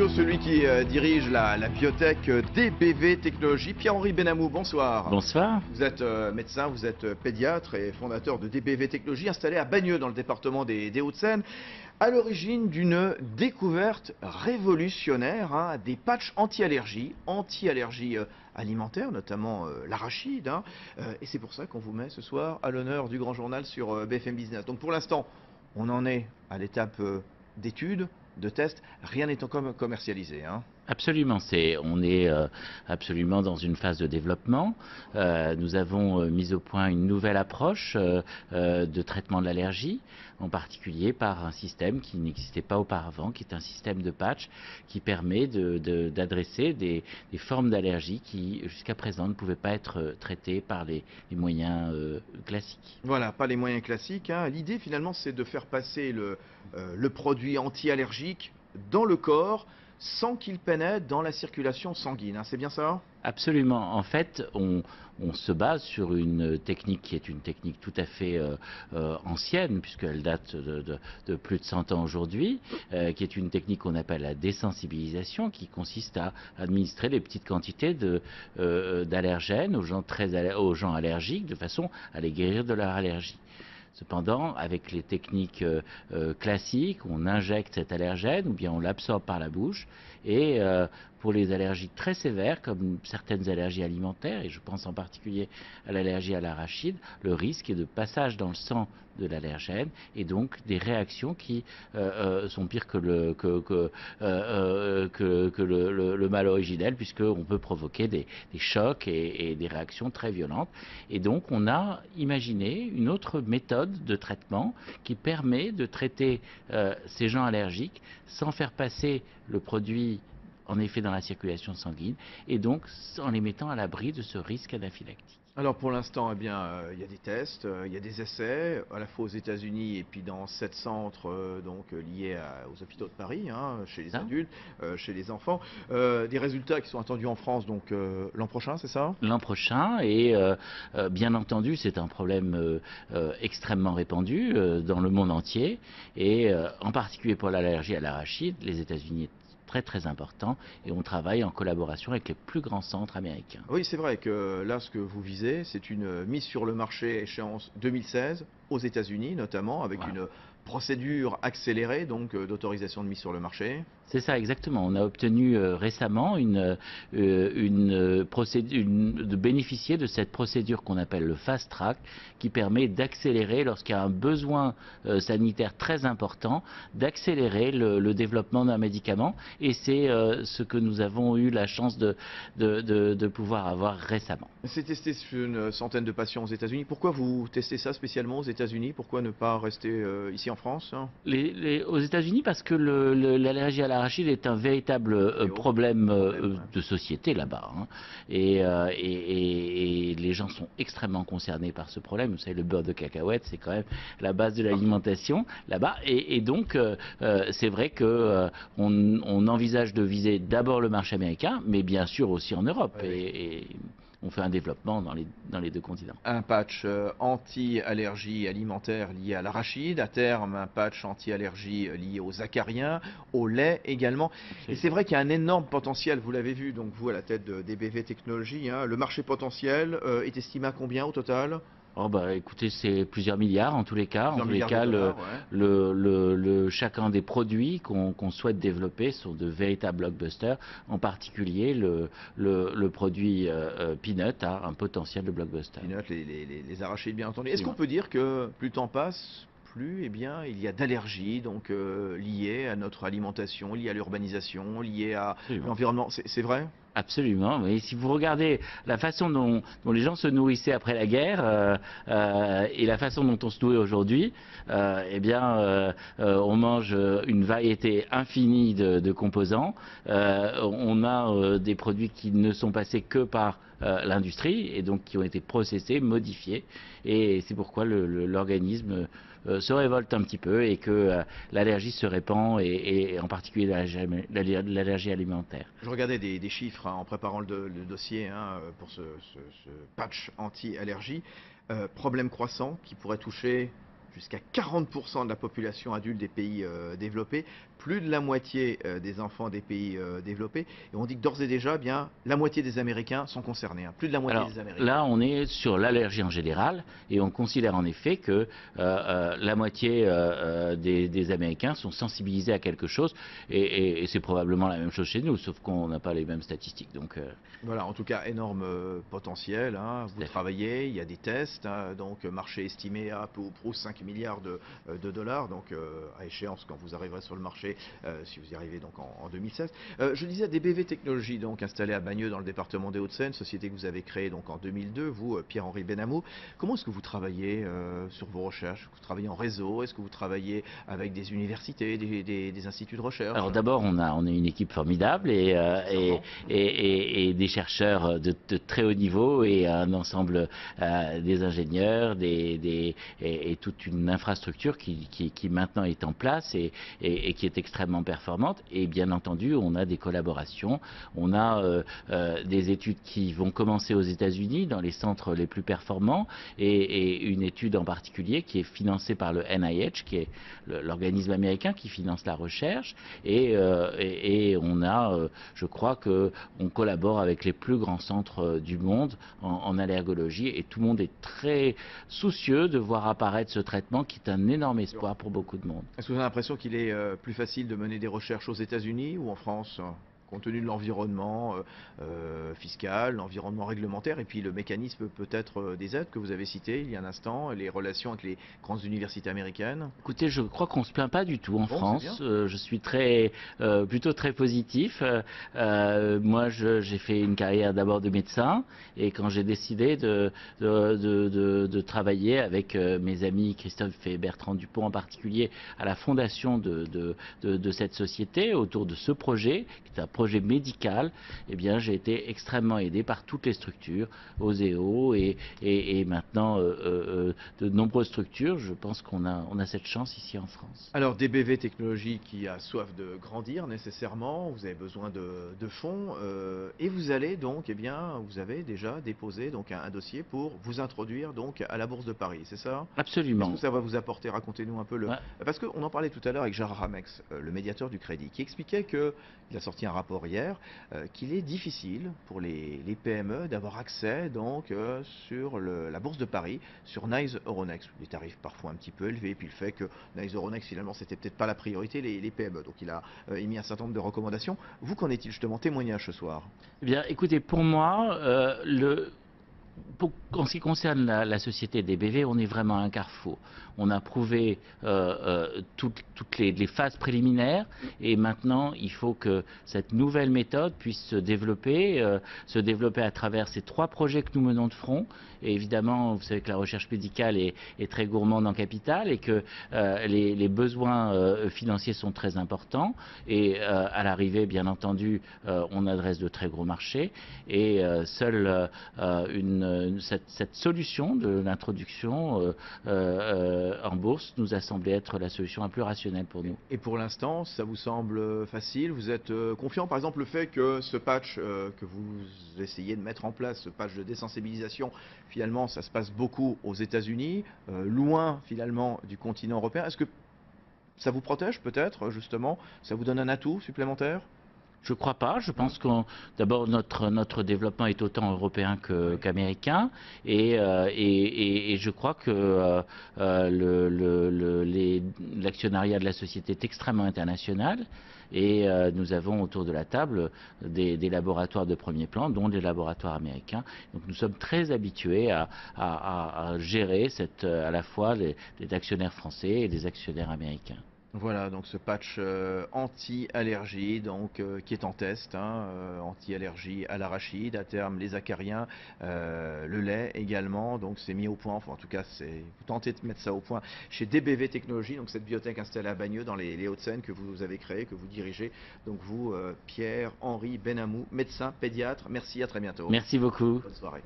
studio celui qui dirige la biotech DBV Technologies, Pierre-Henri Benamou, bonsoir. Bonsoir. Vous êtes médecin, vous êtes pédiatre et fondateur de DBV Technologies, installé à Bagneux dans le département des Hauts-de-Seine, à l'origine d'une découverte révolutionnaire, des patchs anti-allergie alimentaire, notamment l'arachide. Et c'est pour ça qu'on vous met ce soir à l'honneur du Grand Journal sur BFM Business. Donc pour l'instant, on en est à l'étape d'études, de tests, rien n'est encore commercialisé. Absolument, on est absolument dans une phase de développement. Nous avons mis au point une nouvelle approche de traitement de l'allergie, en particulier par un système qui n'existait pas auparavant, qui est un système de patch qui permet d'adresser des formes d'allergie qui jusqu'à présent ne pouvaient pas être traitées par les moyens classiques. Voilà, pas les moyens classiques. L'idée finalement c'est de faire passer le produit anti-allergique dans le corps sans qu'il pénètre dans la circulation sanguine. C'est bien ça ? Absolument. En fait, on se base sur une technique qui est une technique tout à fait ancienne, puisqu'elle date de plus de 100 ans aujourd'hui, qui est une technique qu'on appelle la désensibilisation, qui consiste à administrer des petites quantités d'allergènes aux gens allergiques, de façon à les guérir de leur allergie. Cependant, avec les techniques classiques, on injecte cet allergène ou bien on l'absorbe par la bouche. Et pour les allergies très sévères, comme certaines allergies alimentaires, et je pense en particulier à l'allergie à l'arachide, le risque est de passage dans le sang de l'allergène et donc des réactions qui sont pires que le mal originel, puisqu'on peut provoquer des chocs et des réactions très violentes. Et donc on a imaginé une autre méthode de traitement qui permet de traiter ces gens allergiques sans faire passer le produit en effet dans la circulation sanguine et donc en les mettant à l'abri de ce risque anaphylactique. Alors pour l'instant, il y a des tests, il y a des essais, à la fois aux États-Unis et puis dans 7 centres liés aux hôpitaux de Paris, chez les adultes, chez les enfants. Des résultats qui sont attendus en France l'an prochain, c'est ça ? L'an prochain, et bien entendu, c'est un problème extrêmement répandu dans le monde entier, et en particulier pour l'allergie à l'arachide, les États-Unis très important, et on travaille en collaboration avec les plus grands centres américains. Oui, c'est vrai que là, ce que vous visez, c'est une mise sur le marché échéance 2016 aux États-Unis, notamment avec une procédure accélérée d'autorisation de mise sur le marché. C'est ça, exactement. On a obtenu récemment de bénéficier de cette procédure qu'on appelle le fast track, qui permet d'accélérer, lorsqu'il y a un besoin sanitaire très important, d'accélérer le développement d'un médicament. Et c'est ce que nous avons eu la chance de pouvoir avoir récemment. C'est testé sur une centaine de patients aux États-Unis. Pourquoi vous testez ça spécialement aux États-Unis? Pourquoi ne pas rester ici en France? Aux États-Unis, parce que l'allergie à l'arachide est un véritable problème de société là-bas. Et les gens sont extrêmement concernés par ce problème. Vous savez, le beurre de cacahuète, c'est quand même la base de l'alimentation là-bas. Et donc, c'est vrai qu'on envisage de viser d'abord le marché américain, mais bien sûr aussi en Europe. Et on fait un développement dans les deux continents. Un patch anti-allergie alimentaire lié à l'arachide, à terme un patch anti-allergie lié aux acariens, au lait également. Et c'est vrai qu'il y a un énorme potentiel, vous l'avez vu, donc vous à la tête de DBV Technologies, le marché potentiel est estimé à combien au total? Oh écoutez, c'est plusieurs milliards en tous les cas. Chacun des produits qu'on souhaite développer sont de véritables blockbusters. En particulier, le produit Peanut a un potentiel de blockbuster. Peanut, les arachides bien entendu. Est-ce qu'on peut dire que plus le temps passe, plus il y a d'allergies liées à notre alimentation, liées à l'urbanisation, liées à l'environnement? C'est vrai? Absolument, oui. Si vous regardez la façon dont les gens se nourrissaient après la guerre et la façon dont on se nourrit aujourd'hui, on mange une variété infinie de composants. On a des produits qui ne sont passés que par l'industrie et donc qui ont été processés, modifiés. Et c'est pourquoi l'organisme se révolte un petit peu et que l'allergie se répand, et en particulier l'allergie alimentaire. Je regardais des chiffres en préparant le dossier pour ce patch anti-allergie. Problème croissant qui pourrait toucher jusqu'à 40% de la population adulte des pays développés, plus de la moitié des enfants des pays développés, et on dit que d'ores et déjà, bien, la moitié des Américains sont concernés, hein, plus de la moitié Alors des Américains. là, on est sur l'allergie en général et on considère en effet que la moitié des Américains sont sensibilisés à quelque chose et c'est probablement la même chose chez nous, sauf qu'on n'a pas les mêmes statistiques. Donc, Voilà, en tout cas, énorme potentiel, hein. Vous tout à fait. travaillez, il y a des tests, hein, donc marché estimé à peu ou prou 5 milliards de dollars, donc à échéance quand vous arriverez sur le marché, si vous y arrivez donc en 2016. Je disais DBV Technologies, donc installé à Bagneux dans le département des Hauts-de-Seine, société que vous avez créée donc en 2002, vous, Pierre-Henri Benamou. Comment est-ce que vous travaillez sur vos recherches? Vous travaillez en réseau? Est-ce que vous travaillez avec des universités, des instituts de recherche? Alors d'abord, on a une équipe formidable et des chercheurs de très haut niveau et un ensemble des ingénieurs et toute une infrastructure qui maintenant est en place et qui est extrêmement performante. Et bien entendu, on a des collaborations. On a des études qui vont commencer aux États-Unis dans les centres les plus performants et une étude en particulier qui est financée par le NIH, qui est l'organisme américain qui finance la recherche. Et on a, je crois qu'on collabore avec les plus grands centres du monde en allergologie et tout le monde est très soucieux de voir apparaître ce traitement qui est un énorme espoir pour beaucoup de monde. Est-ce que vous avez l'impression qu'il est plus facile de mener des recherches aux États-Unis ou en France, compte tenu de l'environnement fiscal, l'environnement réglementaire et puis le mécanisme peut-être des aides que vous avez cité il y a un instant, les relations avec les grandes universités américaines? Écoutez, je crois qu'on se plaint pas du tout en Bon, France. c'est bien. Je suis plutôt très positif. Moi, j'ai fait une carrière d'abord de médecin et quand j'ai décidé de travailler avec mes amis Christophe et Bertrand Dupont en particulier à la fondation de cette société autour de ce projet, qui est un projet médical, eh bien, j'ai été extrêmement aidé par toutes les structures, Oseo et maintenant de nombreuses structures. Je pense qu'on a cette chance ici en France. Alors DBV Technologies qui a soif de grandir nécessairement, vous avez besoin de fonds et vous allez donc, eh bien, vous avez déjà déposé donc un dossier pour vous introduire donc à la Bourse de Paris, c'est ça? Qu'est-ce Absolument. que ça va vous apporter? Racontez-nous un peu Ouais. Parce qu'on en parlait tout à l'heure avec Gérard Ramex, le médiateur du crédit, qui expliquait qu'il a sorti un rapport hier, qu'il est difficile pour les PME d'avoir accès donc sur la Bourse de Paris, sur NYSE Euronext. Les tarifs parfois un petit peu élevés, puis le fait que NYSE Euronext finalement c'était peut-être pas la priorité, les PME. Donc il a émis un certain nombre de recommandations. Vous, qu'en est-il justement? Témoignage ce soir. Eh bien, écoutez, pour moi, en ce qui concerne la société DBV, on est vraiment à un carrefour. On a prouvé toutes les phases préliminaires et maintenant il faut que cette nouvelle méthode puisse se développer à travers ces 3 projets que nous menons de front. Et évidemment, vous savez que la recherche médicale est très gourmande en capital et que les besoins financiers sont très importants. Et à l'arrivée, bien entendu, on adresse de très gros marchés et seule cette solution de l'introduction en bourse nous a semblé être la solution la plus rationnelle pour nous. Et pour l'instant, ça vous semble facile? Vous êtes confiant? Par exemple, le fait que ce patch que vous essayez de mettre en place, ce patch de désensibilisation, finalement, ça se passe beaucoup aux États-Unis, loin finalement du continent européen. Est-ce que ça vous protège peut-être, justement? Ça vous donne un atout supplémentaire? Je ne crois pas. Je pense que d'abord notre développement est autant européen qu'américain et je crois que l'actionnariat de la société est extrêmement international et nous avons autour de la table des laboratoires de premier plan, dont des laboratoires américains. Donc nous sommes très habitués à gérer à la fois les actionnaires français et les actionnaires américains. Voilà, donc ce patch anti-allergie, donc qui est en test, hein, anti-allergie à l'arachide, à terme les acariens, le lait également, donc c'est mis au point, enfin en tout cas vous tentez de mettre ça au point chez DBV Technologies, donc cette biotech installée à Bagneux dans les Hauts-de-Seine que vous avez créée, que vous dirigez, donc vous Pierre-Henri Benamou, médecin pédiatre, merci, à très bientôt. Merci beaucoup. Bonne soirée.